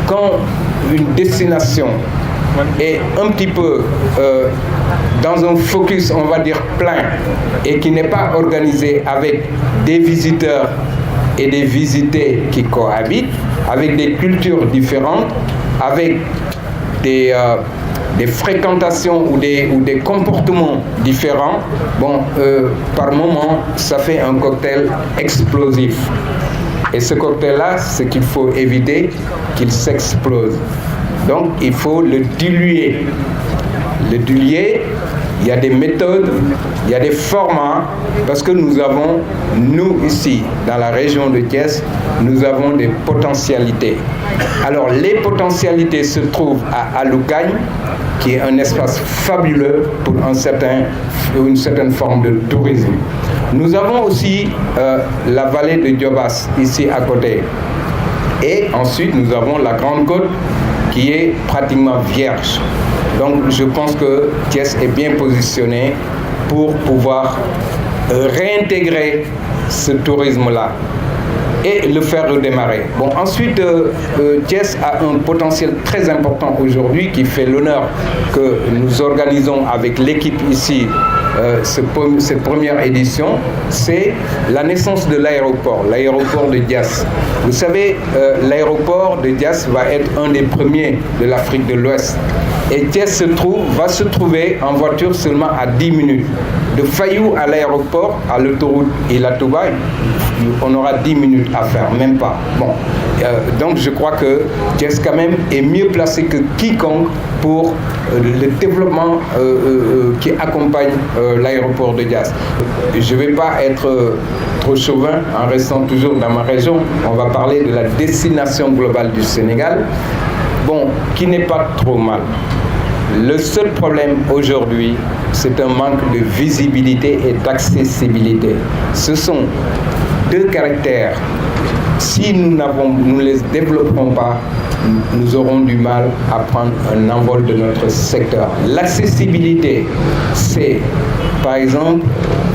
quand une destination est un petit peu dans un focus, on va dire, plein, et qui n'est pas organisé avec des visiteurs et des visités qui cohabitent, avec des cultures différentes, avec des fréquentations ou des comportements différents, par moment, ça fait un cocktail explosif. Et ce cocktail-là, c'est qu'il faut éviter qu'il s'explose. Donc, il faut le diluer. Le diluer, il y a des méthodes, il y a des formats, parce que nous ici, dans la région de Thiès, nous avons des potentialités. Alors, les potentialités se trouvent à Aloukagne, qui est un espace fabuleux pour une certaine forme de tourisme. Nous avons aussi la vallée de Diobas, ici à côté. Et ensuite, nous avons la Grande Côte, qui est pratiquement vierge. Donc, je pense que Thiès est bien positionné pour pouvoir réintégrer ce tourisme-là et le faire redémarrer. Bon, ensuite, Thiès a un potentiel très important aujourd'hui qui fait l'honneur que nous organisons avec l'équipe ici. Cette première édition, c'est la naissance de l'aéroport de Diass. Vous savez, l'aéroport de Diass va être un des premiers de l'Afrique de l'Ouest. Et Thiès va se trouver en voiture seulement à 10 minutes. De Fayou à l'aéroport, à l'autoroute Ila Touba, on aura 10 minutes à faire, même pas. Bon, donc je crois que Thiès quand même est mieux placé que quiconque pour le développement qui accompagne l'aéroport de Diass. Je ne vais pas être trop chauvin en restant toujours dans ma région. On va parler de la destination globale du Sénégal, qui n'est pas trop mal. Le seul problème aujourd'hui, c'est un manque de visibilité et d'accessibilité. Ce sont deux caractères. Si nous ne les développerons pas, nous aurons du mal à prendre un envol de notre secteur. L'accessibilité, c'est, par exemple,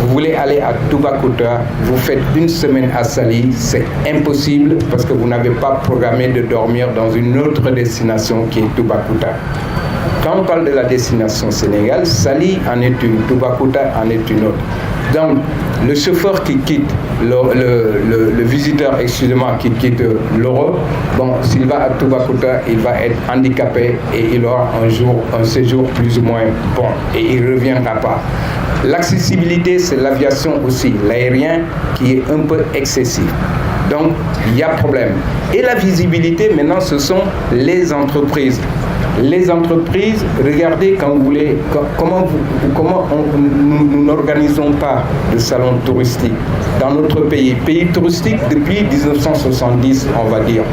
vous voulez aller à Toubacouta, vous faites une semaine à Saly, c'est impossible parce que vous n'avez pas programmé de dormir dans une autre destination qui est Toubacouta. Quand on parle de la destination Sénégal, Saly en est une, Toubacouta en est une autre. Donc, le chauffeur qui quitte, le visiteur, qui quitte l'Europe, s'il va à Toubacouta, il va être handicapé et il aura un séjour plus ou moins bon et il ne reviendra pas. L'accessibilité, c'est l'aviation aussi, l'aérien qui est un peu excessif. Donc, il y a problème. Et la visibilité, maintenant, ce sont les entreprises. Les entreprises, regardez quand vous voulez, comment nous n'organisons pas de salon touristique dans notre pays touristique depuis 1970, on va dire.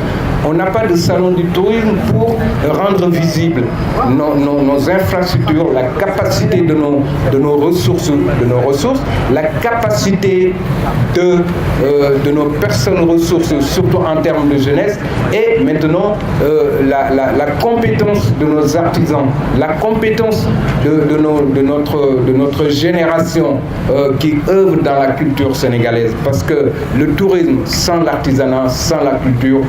On n'a pas de salon du tourisme pour rendre visible nos infrastructures, la capacité de nos ressources, la capacité de nos personnes ressources, surtout en termes de jeunesse, et maintenant la compétence de nos artisans, la compétence de notre génération qui œuvre dans la culture sénégalaise. Parce que le tourisme sans l'artisanat, sans la culture,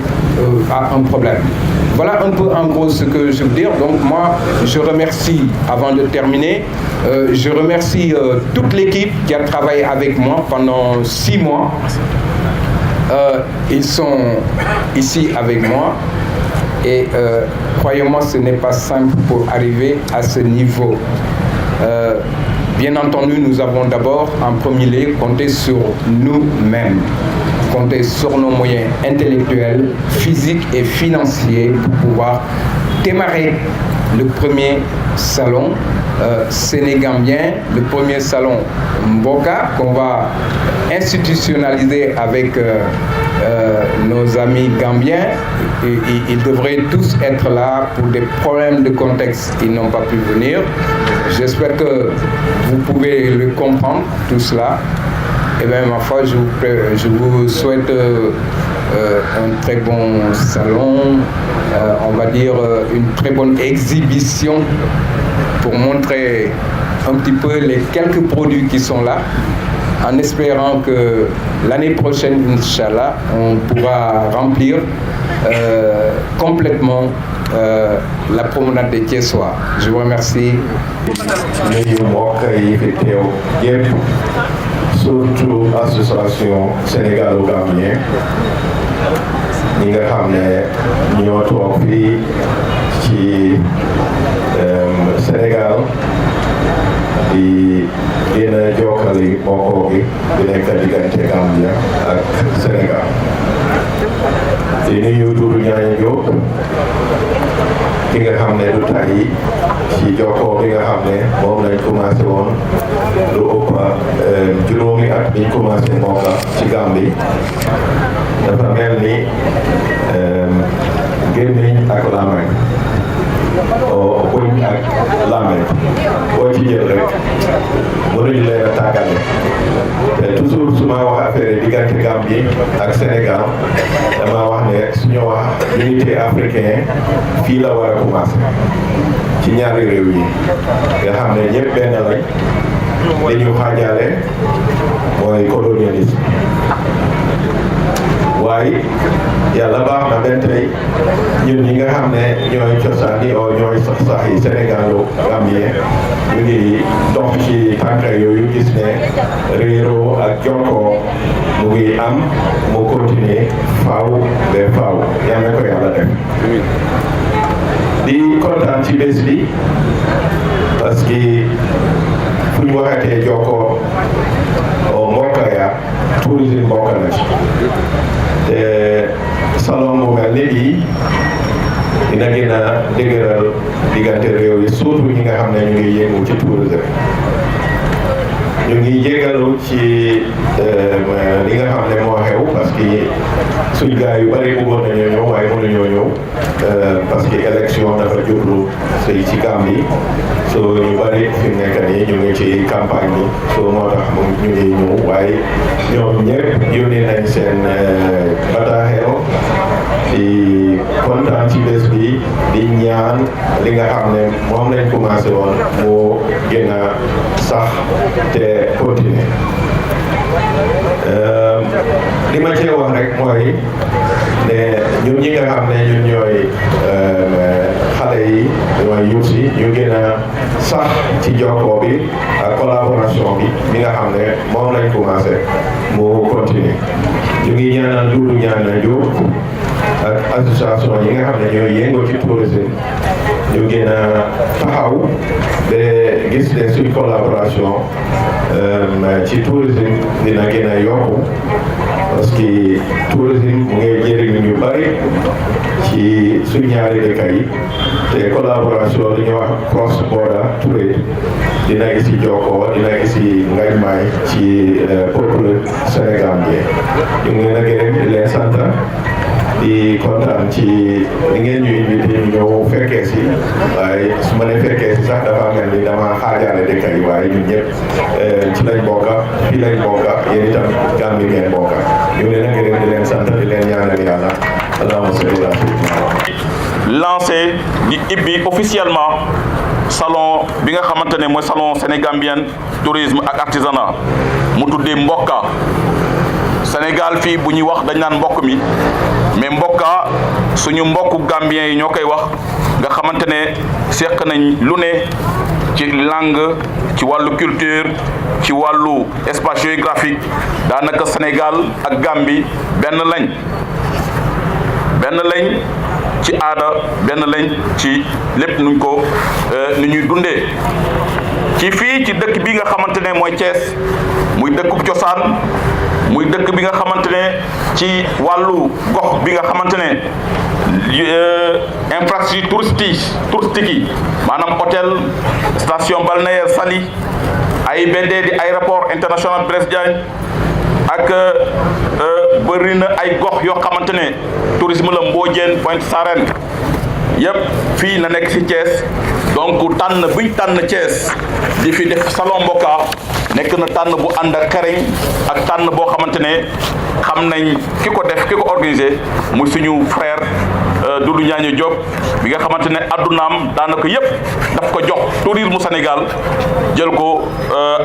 a un problème. Voilà un peu en gros ce que je veux dire. Donc moi, je remercie, avant de terminer, je remercie toute l'équipe qui a travaillé avec moi pendant 6 mois. Ils sont ici avec moi et croyez-moi, ce n'est pas simple pour arriver à ce niveau. Bien entendu, nous avons d'abord, en premier lieu, compté sur nous-mêmes, compter sur nos moyens intellectuels, physiques et financiers pour pouvoir démarrer le premier salon sénégambien, le premier salon Mboka qu'on va institutionnaliser avec nos amis gambiens. Ils devraient tous être là. Pour des problèmes de contexte, ils n'ont pas pu venir. J'espère que vous pouvez le comprendre, tout cela. Et bien, ma foi, je vous souhaite un très bon salon, on va dire une très bonne exhibition pour montrer un petit peu les quelques produits qui sont là. en espérant que l'année prochaine, Inch'Allah, on pourra remplir complètement la promenade des Thiessois. Je vous remercie. Surtout association sénégalo-gambien ñi nga xam ne ñoo toog fii ci Sénégal di gën a jokkali bokkoo gi di nekk diggante Gambia ak Sénégal di nuyu Doudou Niane Diop ki nga xam ne du tay ci jokkoo bi nga xam ne moom lañ commencé woon lu ëpp juróomi at biñ commencé Mboka ci Gambie dafa mel ni gémmiñ ak làmmiñ bëñ ak làmmiñ boo ci jël rek mënuñu leen a tàggale te toujours su ma wax affaire diggante Gambie ak Sénégal dama wax ne suñu wax unité africain fii la war a commencé ci ñaari réew yi nga xam ne ñëpp benn lañ li ñu xaajaale mooy colonialisme waaye yàlla baax na benn tey ñun ñi nga xam ne ñooy cosaani oo ñooy sax yi Sénégalo-Gambien ñu ngi dox ci tànk yooyu gis ne réeroo ak jokkoo mu ngi am mu continuer faaw ba faaw yal na ko yàlla def di kontaan ci bés bi parce que fu ñu waxatee jokkoo Mboka ya tourisme Mboka na ci te salon bu mel ni bii dina gën a dëgëral diggante réew yi surtout ñi nga xam ne ñu ngi yëngu ci tourisme ñu ngi jégalu ci li nga xam ne moo xew parce que suñ gars yu bari bëggoon nañoo ñëw waaye mënuñoo ñëw parce que élection dafa jublu ci Gambie so ñu bari fi mu nekk nii ñu ngi ci campagne bi so moo tax ñu ngi ñëw waaye ñoom ñëpp yónnee nañ seen bataaxel di kontaan ci bés bi di ñaan li nga xam ne moom lañ commencé woon moo gën a sax te continuer li ma cee wax rek mooy ne ñun ñi nga xam ne ñun ñooy xale yi ñooy yuut si ñu gën a sax ci jokkoo bi ak collaboration bi mi nga xam ne moom lañ commencé mu continuer ñu ngi ñaanal Doudou Niane Diop ak association yi nga xam ne ñooy yëngoo ci tourisme ñu gën a taxaw de gis ne suñ collaboration ci tourisme dina gën a yokku parce que tourisme mu ngi jëriñ ñu bari ci suñ ñaari dëkk yi te collaboration li ñuy wax cross border trade dina gis ci jokkoo dina gis ci ngajmaay ci peuple sénégalais ñu ngi leen a gërëm di leen sant di kontaan ci li ngeen ñu invité ñu ñëw fekkee si waaye su ma nee fekkee si sax dafa mel ni dama xaajaale dëkk yi waaye ñun ñëpp ci lañ bokka fii lañ bokka yéen itam Gambie ngeen bokka ñu ngi leen a gërëm di leen sant di leen ñaanal yàlla allahumma salli ala sayyidina lancé di ibbi officiellement salon bi nga xamante ne mooy salon sénégambien tourisme ak artisanat mu tuddee Mboka Sénégal fii bu ñuy wax dañ naan mbokk mi mais Mboka suñu mbokku gambien yi ñoo koy wax nga xamante ne seq nañ lu ne ci langue ci wàllu culture ci wàllu espace géographique daanaka Sénégal ak Gambie benn lañ ci aada benn lañ ci lépp nuñ ko nu ñuy dundee ci fii ci dëkk bi nga xamante ne mooy Thiès muy dëkkub cosaan muy dëkk bi nga xamante ne ci wàllu gox bi nga xamante ne infrastructure touristique yi maanaam hôtel station balnéaire Saly AIBD di aéroport international Blaise Diagne ak bëri na ay gox yoo xamante ne tourisme la Mbodiène Pointe Sarène yëpp fii na nekk ci Thiès donc tànn buñ tànn Thiès di fi def salon Mboka nekk na tànn bu ànd ak xereñ ak tànn boo xamante ne xam nañ ki ko def ki ko organisé muy suñu frère Doudou Niagne Diop bi nga xamante ne addunaam daanaka yépp daf ko jox tourisme Sénégal jël ko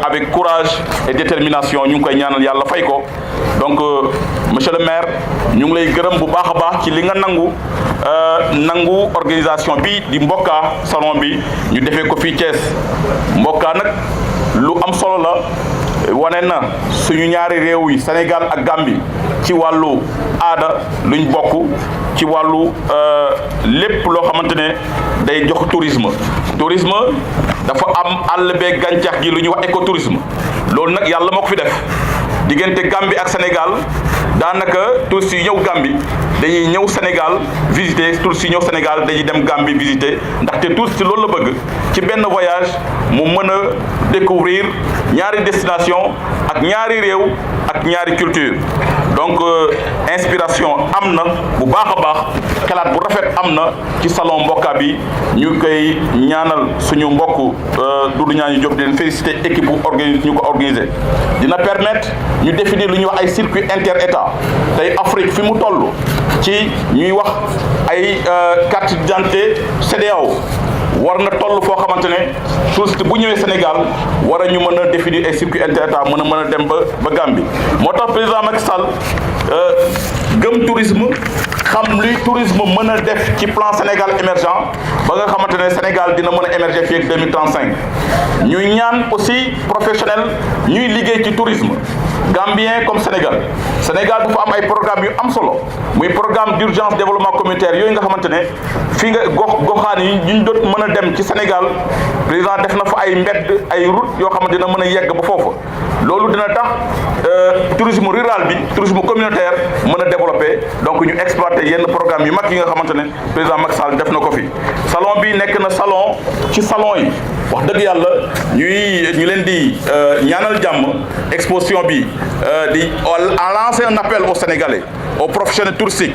avec courage et détermination ñu ngi koy ñaanal yàlla fay ko donc monsieur le maire ñu ngi lay gërëm bu baax a baax ci li nga nangu organisation bi di Mbokka salon bi ñu defee ko fii Thiès Mbokka nag lu am solo la wane na suñu ñaari réew yi Sénégal ak Gambie ci wàllu aada luñ bokk ci wàllu lépp loo xamante ne day jox tourisme dafa am àll bee gàncax gi lu ñuy wax écotourisme loolu nag yàlla moo ko fi def diggante Gambie ak Sénégal daanaka touristes yi ñëw Gambie dañuy ñëw Sénégal visiter touristes yi ñëw Sénégal dañuy dem Gambie visiter ndaxte touriste loolu la bëgg ci benn voyage mu mën a découvrir ñaari destination ak ñaari réew ak ñaari culture donc inspiration am na bu baax a baax xalaat bu rafet am na ci salon Mbokka bi ñu koy ñaanal suñu mbokk Doudou Niagne Diop di leen féliciter équipe bu ñu ko organisé dina permettre ñu définir lu ñuy wax ay circuit inter-État tey Afrique fi mu toll ci ñuy wax ay carte d'identité CEDEAO war na toll foo xamante ne touriste bu ñëwee Sénégal war a ñu mën a définir ay circuit inter-État mën a dem ba Gambie moo tax président Macky Sall gëm tourisme xam luy tourisme mën a def ci plan Sénégal émergent ba nga xamante ne Sénégal dina mën a émerger fii ak 2035 ñuy ñaan aussi professionnel ñuy liggéey ci tourisme Gambien comme Sénégal dafa am ay programme yu am solo muy programme d'urgence développement communautaire yooyu nga xamante ne fii nga goxaan yi ñu doot mën a dem ci Sénégal président def na fa ay mbedd ay route yoo xamante dina mën a yegg ba foofu loolu dina tax tourisme rural bi tourisme communautaire mën a développer donc ñu exploiter yenn programme yu mag yi nga xamante ne président Macky Sall def na ko fi salon bi nekk na salon ci salon yi wax dëgg yàlla ñu leen di ñaanal jàmm exposition bi di lancer un appel aux Sénégalais aux professionnels touristiques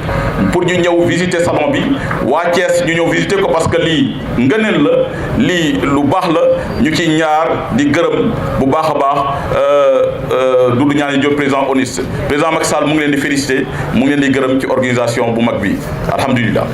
pour ñu ñëw visiter salon bi waa Thiès ñu ñëw visiter ko parce que lii ngëneel la lii lu baax la ñu ci ñaar di gërëm bu baax a baax Doudou Niagne Diop président ONIS président Macky Sall mu ngi leen di féliciter mu ngi leen di gërëm ci organisation bu mag bi alhamdulilah